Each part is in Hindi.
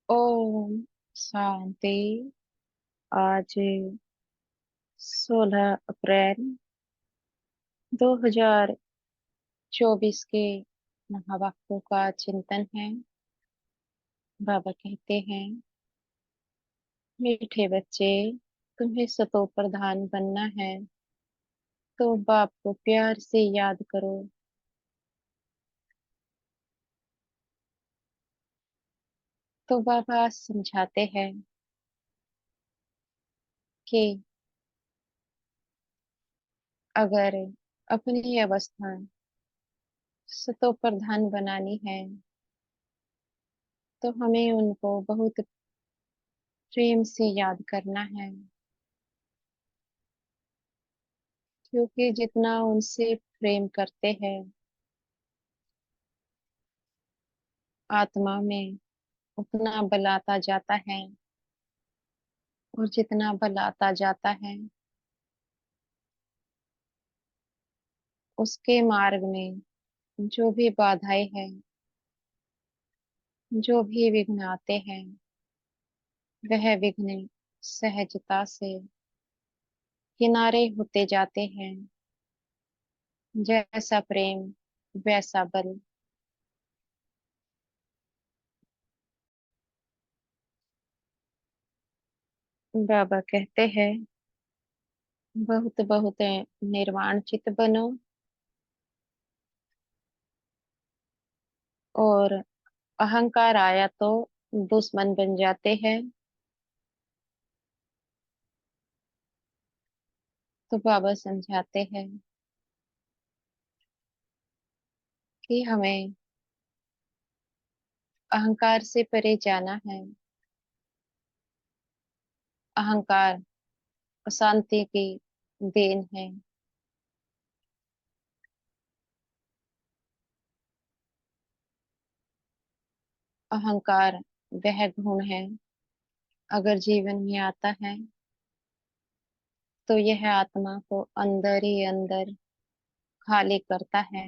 ओम शांति। आज 16 अप्रैल 2024 के महावाक्यों का चिंतन है। बाबा कहते हैं, मीठे बच्चे, तुम्हें सतो प्रधान बनना है तो बाप को प्यार से याद करो। तो बाबा समझाते हैं कि अगर अपनी अवस्था सतो प्रधान बनानी है तो हमें उनको बहुत प्रेम से याद करना है, क्योंकि जितना उनसे प्रेम करते हैं आत्मा में उतना बल आता जाता है। और जितना बल आता जाता है उसके मार्ग में जो भी बाधाएं हैं, जो भी विघ्न आते हैं, वह विघ्न सहजता से किनारे होते जाते हैं। जैसा प्रेम वैसा बल। बाबा कहते हैं, बहुत बहुत निर्वाण चित बनो और अहंकार आया तो दुश्मन बन जाते हैं। तो बाबा समझाते हैं कि हमें अहंकार से परे जाना है। अहंकार अशांति की देन है। अहंकार वह गुण है, अगर जीवन में आता है तो यह आत्मा को अंदर ही अंदर खाली करता है।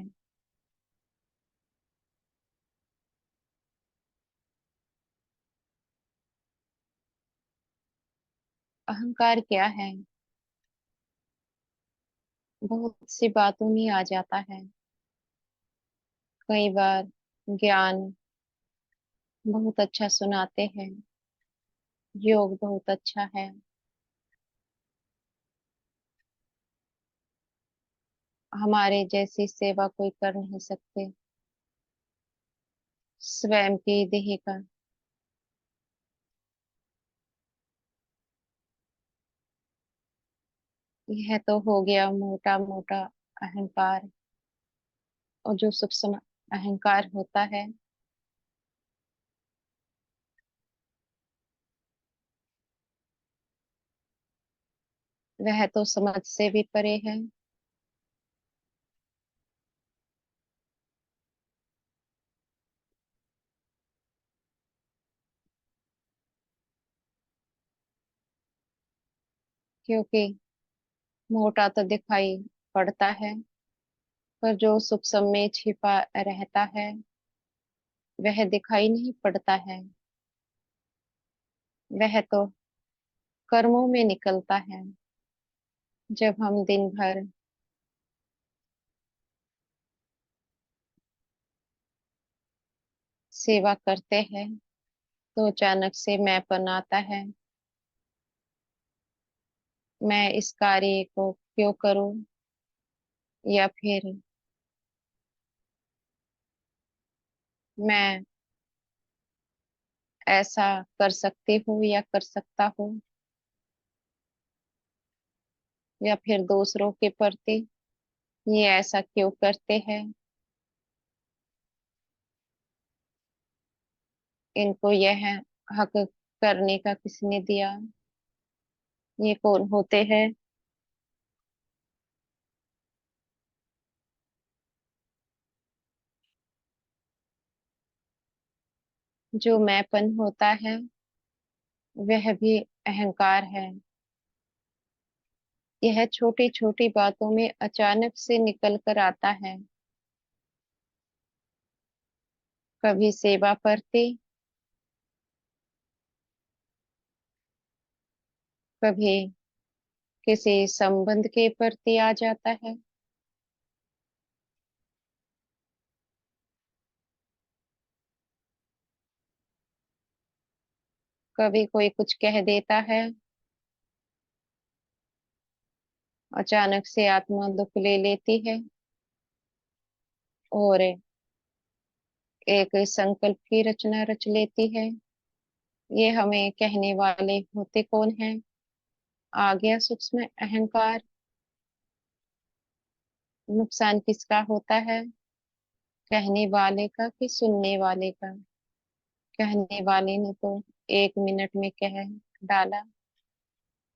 अहंकार क्या है? बहुत सी बातों में आ जाता है। कई बार ज्ञान बहुत अच्छा सुनाते हैं, योग बहुत अच्छा है, हमारे जैसी सेवा कोई कर नहीं सकते। स्वयं की देह का यह तो हो गया मोटा मोटा अहंकार। और जो सूक्ष्म अहंकार होता है वह तो समझ से भी परे है। क्योंकि मोटा तो दिखाई पड़ता है, पर जो सूक्ष्म में छिपा रहता है वह दिखाई नहीं पड़ता है। वह तो कर्मों में निकलता है। जब हम दिन भर सेवा करते हैं तो अचानक से मैंपन आता है। मैं इस कार्य को क्यों करूं, या फिर मैं ऐसा कर सकती हूँ या कर सकता हूँ, या फिर दूसरों के प्रति ये ऐसा क्यों करते हैं, इनको यह हक करने का किसने दिया, ये कौन होते हैं। जो मैंपन होता है वह भी अहंकार है। यह छोटी छोटी बातों में अचानक से निकल कर आता है। कभी सेवा प्रति, कभी किसी संबंध के प्रति आ जाता है, कभी कोई कुछ कह देता है, अचानक से आत्मा दुख ले लेती है और एक संकल्प की रचना रच लेती है। ये हमें कहने वाले होते कौन हैं? आ गया सूक्ष्म अहंकार। नुकसान किसका होता है? कहने वाले का कि सुनने वाले का? कहने वाले ने तो 1 मिनट में कह डाला,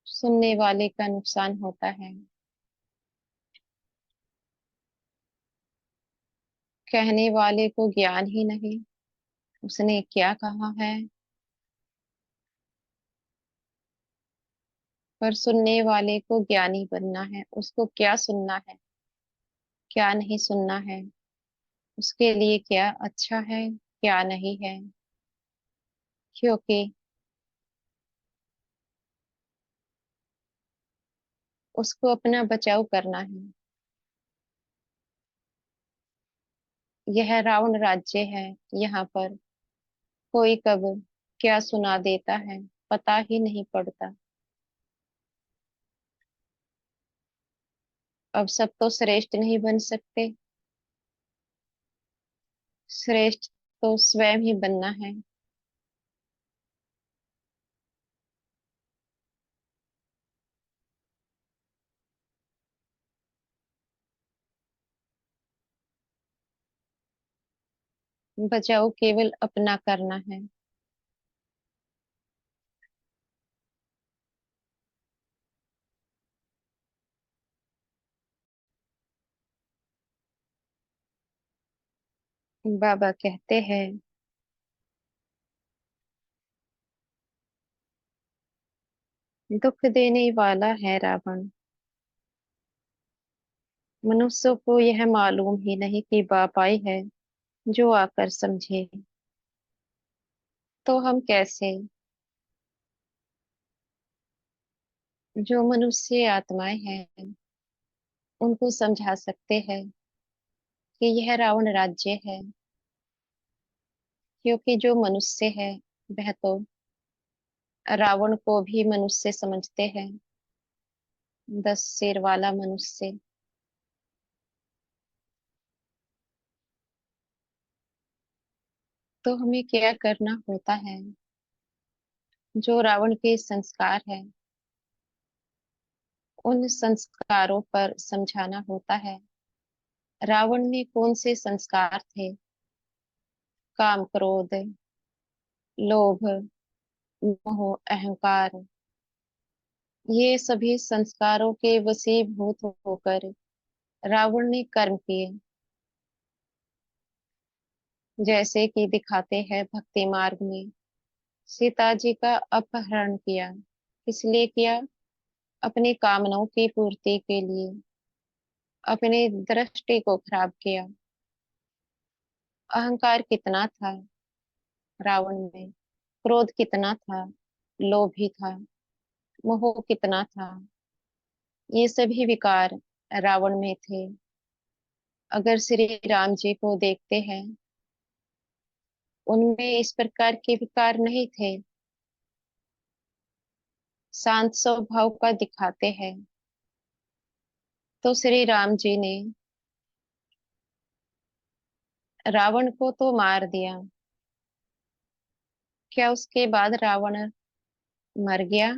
सुनने वाले का नुकसान होता है। कहने वाले को ज्ञान ही नहीं, उसने क्या कहा है। पर सुनने वाले को ज्ञानी बनना है, उसको क्या सुनना है, क्या नहीं सुनना है, उसके लिए क्या अच्छा है, क्या नहीं है। क्योंकि उसको अपना बचाव करना है। यह रावण राज्य है, यहाँ पर कोई कब क्या सुना देता है पता ही नहीं पड़ता। अब सब तो श्रेष्ठ नहीं बन सकते, श्रेष्ठ तो स्वयं ही बनना है। बचाव केवल अपना करना है। बाबा कहते हैं, दुख देने वाला है रावण। मनुष्य को यह मालूम ही नहीं कि बाप आई है, जो आकर समझे। तो हम कैसे, जो मनुष्य आत्माएं हैं, उनको समझा सकते हैं कि यह रावण राज्य है। क्योंकि जो मनुष्य है वह तो रावण को भी मनुष्य समझते हैं, 10 सिर वाला मनुष्य। तो हमें क्या करना होता है? जो रावण के संस्कार है, उन संस्कारों पर समझाना होता है। रावण में कौन से संस्कार थे? काम, क्रोध, लोभ, मोह, अहंकार। ये सभी संस्कारों के वशीभूत होकर रावण ने कर्म किए। जैसे कि दिखाते हैं भक्ति मार्ग में, सीता जी का अपहरण किया, किस लिए किया? अपनी कामनाओं की पूर्ति के लिए। अपनी दृष्टि को खराब किया। अहंकार कितना था रावण में, क्रोध कितना था, लोभ भी था, मोह कितना था। ये सभी विकार रावण में थे। अगर श्री राम जी को देखते हैं, उनमें इस प्रकार के विकार नहीं थे, शांत स्वभाव का दिखाते हैं। तो श्री राम जी ने रावण को तो मार दिया, क्या उसके बाद रावण मर गया?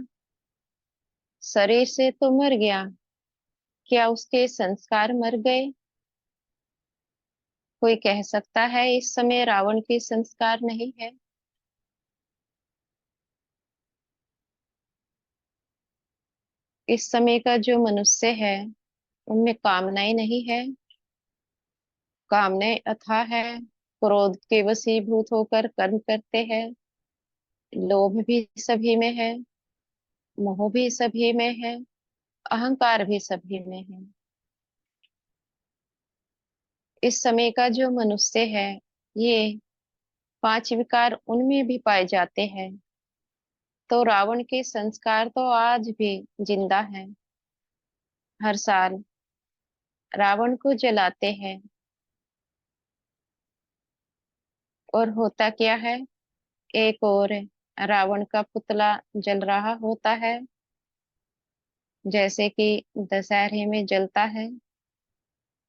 शरीर से तो मर गया, क्या उसके संस्कार मर गए? कोई कह सकता है इस समय रावण के संस्कार नहीं है? इस समय का जो मनुष्य है, उनमें कामनाएं नहीं है। कामनाएं अथाह है, क्रोध के वशीभूत होकर कर्म करते हैं। लोभ भी सभी में है, मोह भी सभी में है, अहंकार भी सभी में है। इस समय का जो मनुष्य है, ये 5 विकार उनमें भी पाए जाते हैं। तो रावण के संस्कार तो आज भी जिंदा हैं। हर साल रावण को जलाते हैं। और होता क्या है, एक और रावण का पुतला जल रहा होता है, जैसे कि दशहरे में जलता है।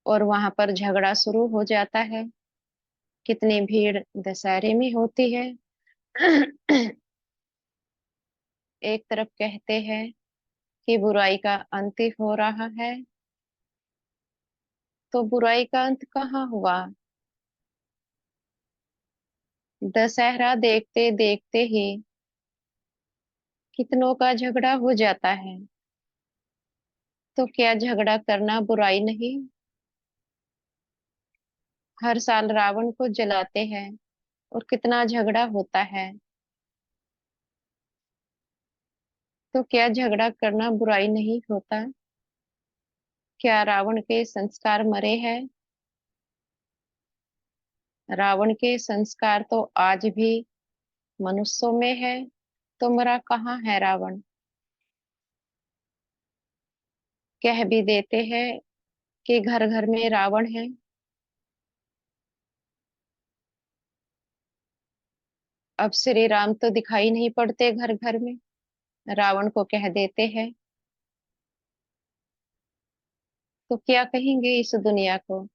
और वहां पर झगड़ा शुरू हो जाता है। कितनी भीड़ दशहरे में होती है। एक तरफ कहते हैं कि बुराई का अंत हो रहा है, तो बुराई का अंत कहाँ हुआ। दशहरा देखते देखते ही कितनों का झगड़ा हो जाता है। तो क्या झगड़ा करना बुराई नहीं। हर साल रावण को जलाते हैं और कितना झगड़ा होता है। तो क्या झगड़ा करना बुराई नहीं होता। क्या रावण के संस्कार मरे हैं। रावण के संस्कार तो आज भी मनुष्यों में है। तो मरा कहाँ है रावण। कह भी देते हैं कि घर घर में रावण है। अब श्री राम तो दिखाई नहीं पड़ते घर घर में, रावण को कह देते हैं। तो क्या कहेंगे इस दुनिया को,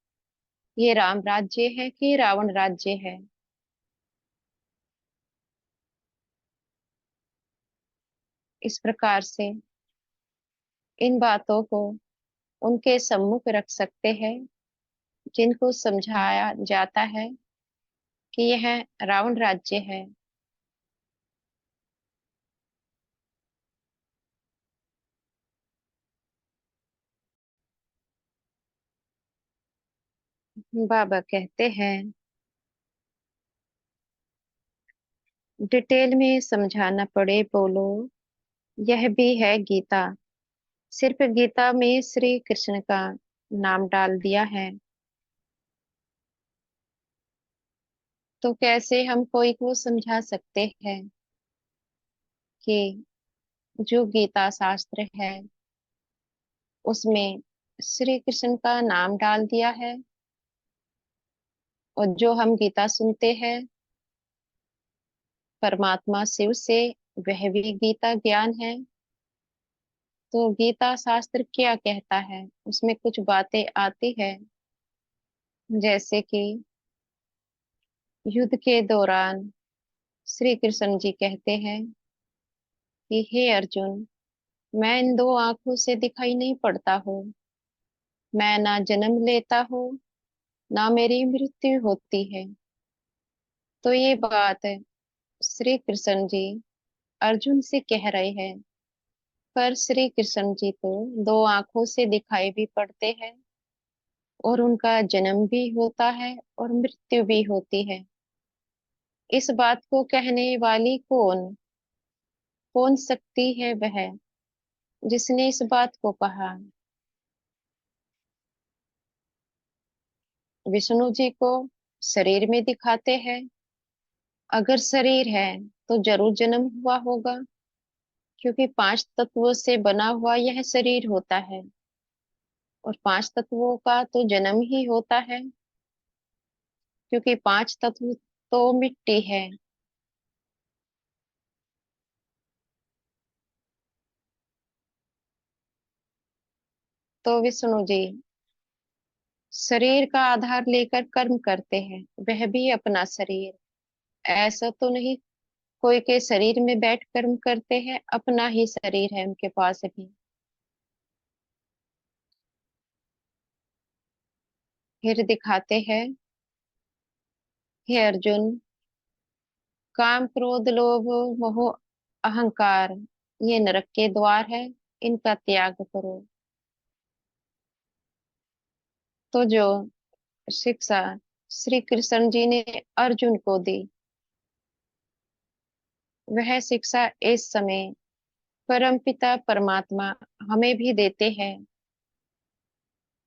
ये राम राज्य है कि रावण राज्य है। इस प्रकार से इन बातों को उनके सम्मुख रख सकते हैं, जिनको समझाया जाता है कि यह रावण राज्य है। बाबा कहते हैं, डिटेल में समझाना पड़े बोलो, यह भी है गीता। सिर्फ गीता में श्री कृष्ण का नाम डाल दिया है। तो कैसे हम कोई को समझा सकते हैं कि जो गीता शास्त्र है उसमें श्री कृष्ण का नाम डाल दिया है। और जो हम गीता सुनते हैं परमात्मा शिव से, वह भी गीता ज्ञान है। तो गीता शास्त्र क्या कहता है, उसमें कुछ बातें आती है, जैसे कि युद्ध के दौरान श्री कृष्ण जी कहते हैं कि हे अर्जुन, मैं इन दो आंखों से दिखाई नहीं पड़ता हूँ। मैं ना जन्म लेता हूँ, ना मेरी मृत्यु होती है। तो ये बात श्री कृष्ण जी अर्जुन से कह रहे हैं। पर श्री कृष्ण जी तो दो आंखों से दिखाई भी पड़ते हैं, और उनका जन्म भी होता है और मृत्यु भी होती है। इस बात को कहने वाली कौन कौन शक्ति है वह, जिसने इस बात को कहा। विष्णु जी को शरीर में दिखाते हैं। अगर शरीर है तो जरूर जन्म हुआ होगा, क्योंकि पांच तत्वों से बना हुआ यह शरीर होता है। और पांच तत्वों का तो जन्म ही होता है, क्योंकि पांच तत्व तो मिट्टी है। तो विष्णु जी शरीर का आधार लेकर कर्म करते हैं, वह भी अपना शरीर। ऐसा तो नहीं कोई के शरीर में बैठ कर्म करते हैं, अपना ही शरीर है उनके पास भी। फिर दिखाते हैं, हे अर्जुन, काम क्रोध लोभ मोह अहंकार, ये नरक के द्वार है, इनका त्याग करो। तो जो शिक्षा श्री कृष्ण जी ने अर्जुन को दी, वह शिक्षा इस समय परमपिता परमात्मा हमें भी देते हैं।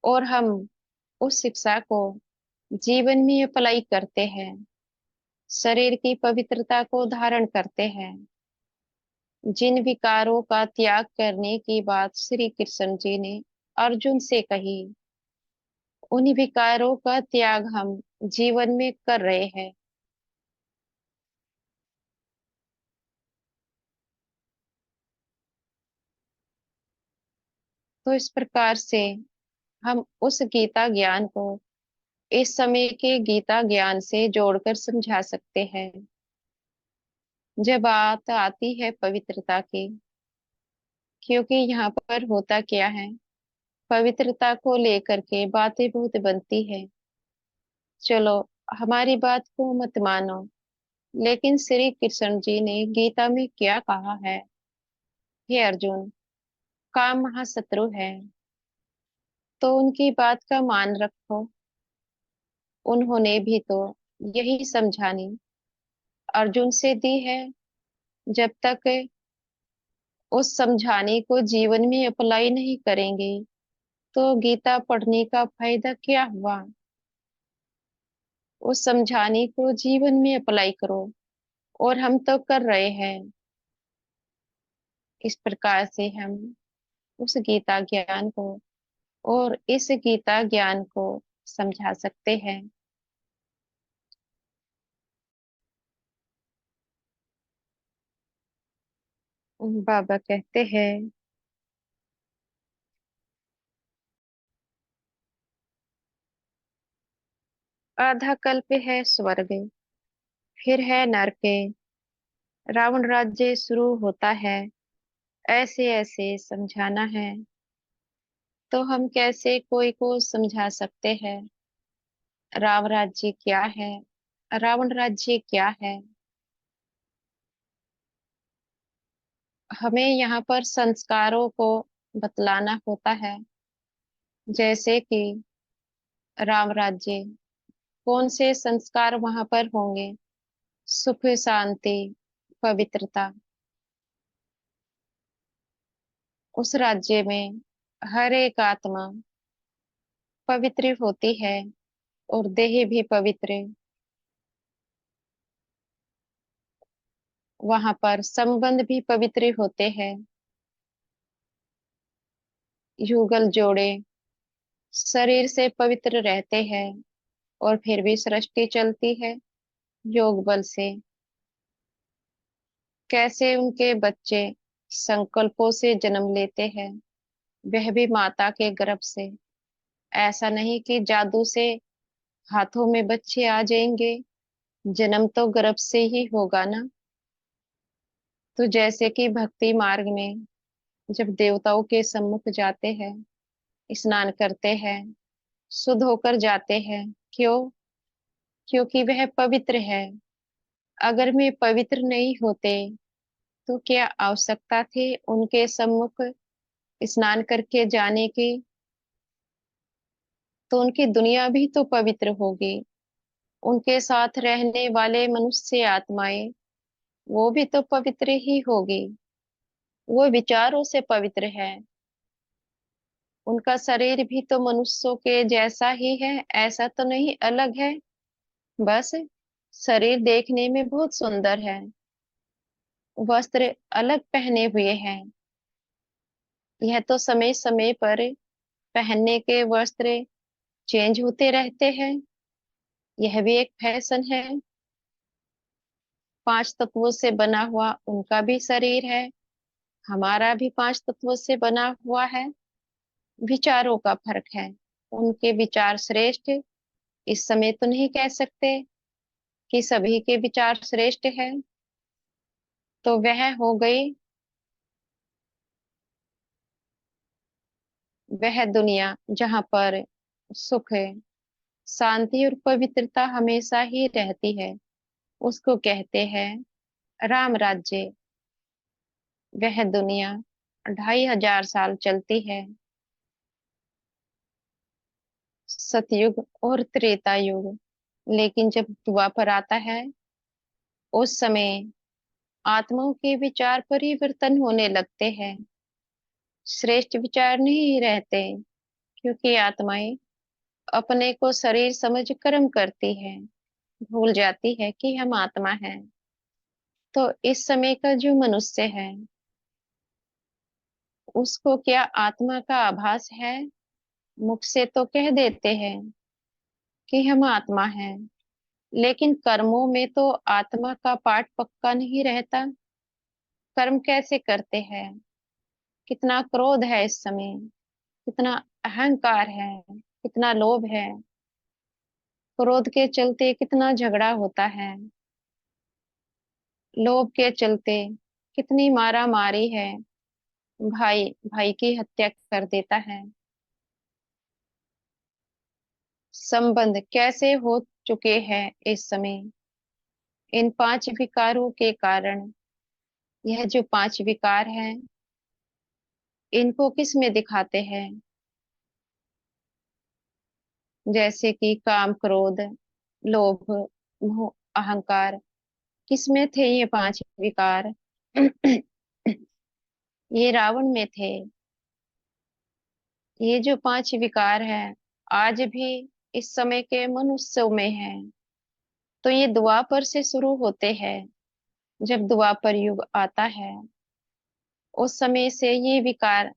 और हम उस शिक्षा को जीवन में अप्लाई करते हैं, शरीर की पवित्रता को धारण करते हैं। जिन विकारों का त्याग करने की बात श्री कृष्ण जी ने अर्जुन से कही, उन्हीं विकारों का त्याग हम जीवन में कर रहे हैं। तो इस प्रकार से हम उस गीता ज्ञान को इस समय के गीता ज्ञान से जोड़कर समझा सकते हैं। जब बात आती है पवित्रता की, क्योंकि यहाँ पर होता क्या है, पवित्रता को लेकर के बातें बहुत बनती है। चलो, हमारी बात को मत मानो, लेकिन श्री कृष्ण जी ने गीता में क्या कहा है? हे अर्जुन, काम महाशत्रु है, तो उनकी बात का मान रखो। उन्होंने भी तो यही समझानी अर्जुन से दी है। जब तक उस समझाने को जीवन में अप्लाई नहीं करेंगे, तो गीता पढ़ने का फायदा क्या हुआ? उस समझाने को जीवन में अप्लाई करो, और हम तो कर रहे हैं। इस प्रकार से हम उस गीता ज्ञान को और इस गीता ज्ञान को समझा सकते हैं। बाबा कहते हैं, आधा कल्प है स्वर्ग, फिर है नरक, रावण राज्य शुरू होता है, ऐसे ऐसे समझाना है। तो हम कैसे कोई को समझा सकते हैं राम राज्य क्या है, रावण राज्य क्या है? हमें यहाँ पर संस्कारों को बतलाना होता है। जैसे कि राम राज्य, कौन से संस्कार वहां पर होंगे? सुख, शांति, पवित्रता। उस राज्य में हर एक आत्मा पवित्र होती है, और देह भी पवित्र। वहां पर संबंध भी पवित्र होते हैं। युगल जोड़े शरीर से पवित्र रहते हैं, और फिर भी सृष्टि चलती है योग बल से। कैसे उनके बच्चे संकल्पों से जन्म लेते हैं, वह भी माता के गर्भ से। ऐसा नहीं कि जादू से हाथों में बच्चे आ जाएंगे, जन्म तो गर्भ से ही होगा ना। तो जैसे कि भक्ति मार्ग में जब देवताओं के सम्मुख जाते हैं, स्नान करते हैं, शुद्ध होकर जाते हैं। क्यों? क्योंकि वह पवित्र है। अगर वे पवित्र नहीं होते, तो क्या आवश्यकता थी उनके सम्मुख स्नान करके जाने की? तो उनकी दुनिया भी तो पवित्र होगी। उनके साथ रहने वाले मनुष्य आत्माएं, वो भी तो पवित्र ही होगी। वो विचारों से पवित्र है। उनका शरीर भी तो मनुष्यों के जैसा ही है, ऐसा तो नहीं अलग है। बस शरीर देखने में बहुत सुंदर है, वस्त्र अलग पहने हुए हैं। यह तो समय समय पर पहनने के वस्त्र चेंज होते रहते हैं। यह भी एक फैशन है। 5 तत्वों से बना हुआ उनका भी शरीर है, हमारा भी 5 तत्वों से बना हुआ है। विचारों का फर्क है। उनके विचार श्रेष्ठ, इस समय तो नहीं कह सकते कि सभी के विचार श्रेष्ठ है। तो वह हो गई वह दुनिया जहां पर सुख, शांति और पवित्रता हमेशा ही रहती है। उसको कहते हैं राम राज्य। वह दुनिया 2500 साल चलती है। सतयुग और त्रेता युग। लेकिन जब द्वापर आता है, उस समय आत्माओं के विचार परिवर्तन होने लगते हैं। श्रेष्ठ विचार नहीं रहते, क्योंकि आत्माएं अपने को शरीर समझ कर्म करती है, भूल जाती है कि हम आत्मा हैं। तो इस समय का जो मनुष्य है, उसको क्या आत्मा का आभास है? मुख से तो कह देते हैं कि हम आत्मा हैं, लेकिन कर्मों में तो आत्मा का पाठ पक्का नहीं रहता। कर्म कैसे करते हैं? कितना क्रोध है इस समय, कितना अहंकार है, कितना लोभ है। क्रोध के चलते कितना झगड़ा होता है, लोभ के चलते कितनी मारा मारी है। भाई भाई की हत्या कर देता है। संबंध कैसे हो चुके हैं इस समय इन पांच विकारों के कारण। यह जो पांच विकार हैं, इनको किस में दिखाते हैं? जैसे कि काम, क्रोध, लोभ, मोह, अहंकार। किस में थे ये पांच विकार? ये रावण में थे। ये जो पांच विकार हैं, आज भी इस समय के मनुष्यों में हैं। तो ये द्वापर से शुरू होते हैं। जब द्वापर युग आता है, उस समय से ये विकार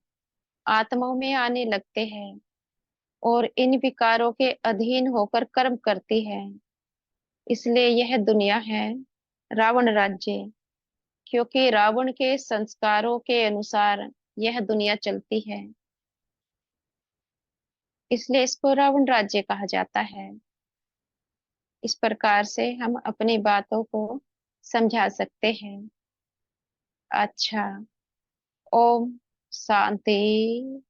आत्माओं में आने लगते हैं और इन विकारों के अधीन होकर कर्म करती है। इसलिए यह दुनिया है रावण राज्य, क्योंकि रावण के संस्कारों के अनुसार यह दुनिया चलती है। इसलिए इसको रावण राज्य कहा जाता है। इस प्रकार से हम अपनी बातों को समझा सकते हैं। अच्छा। ओम शांति।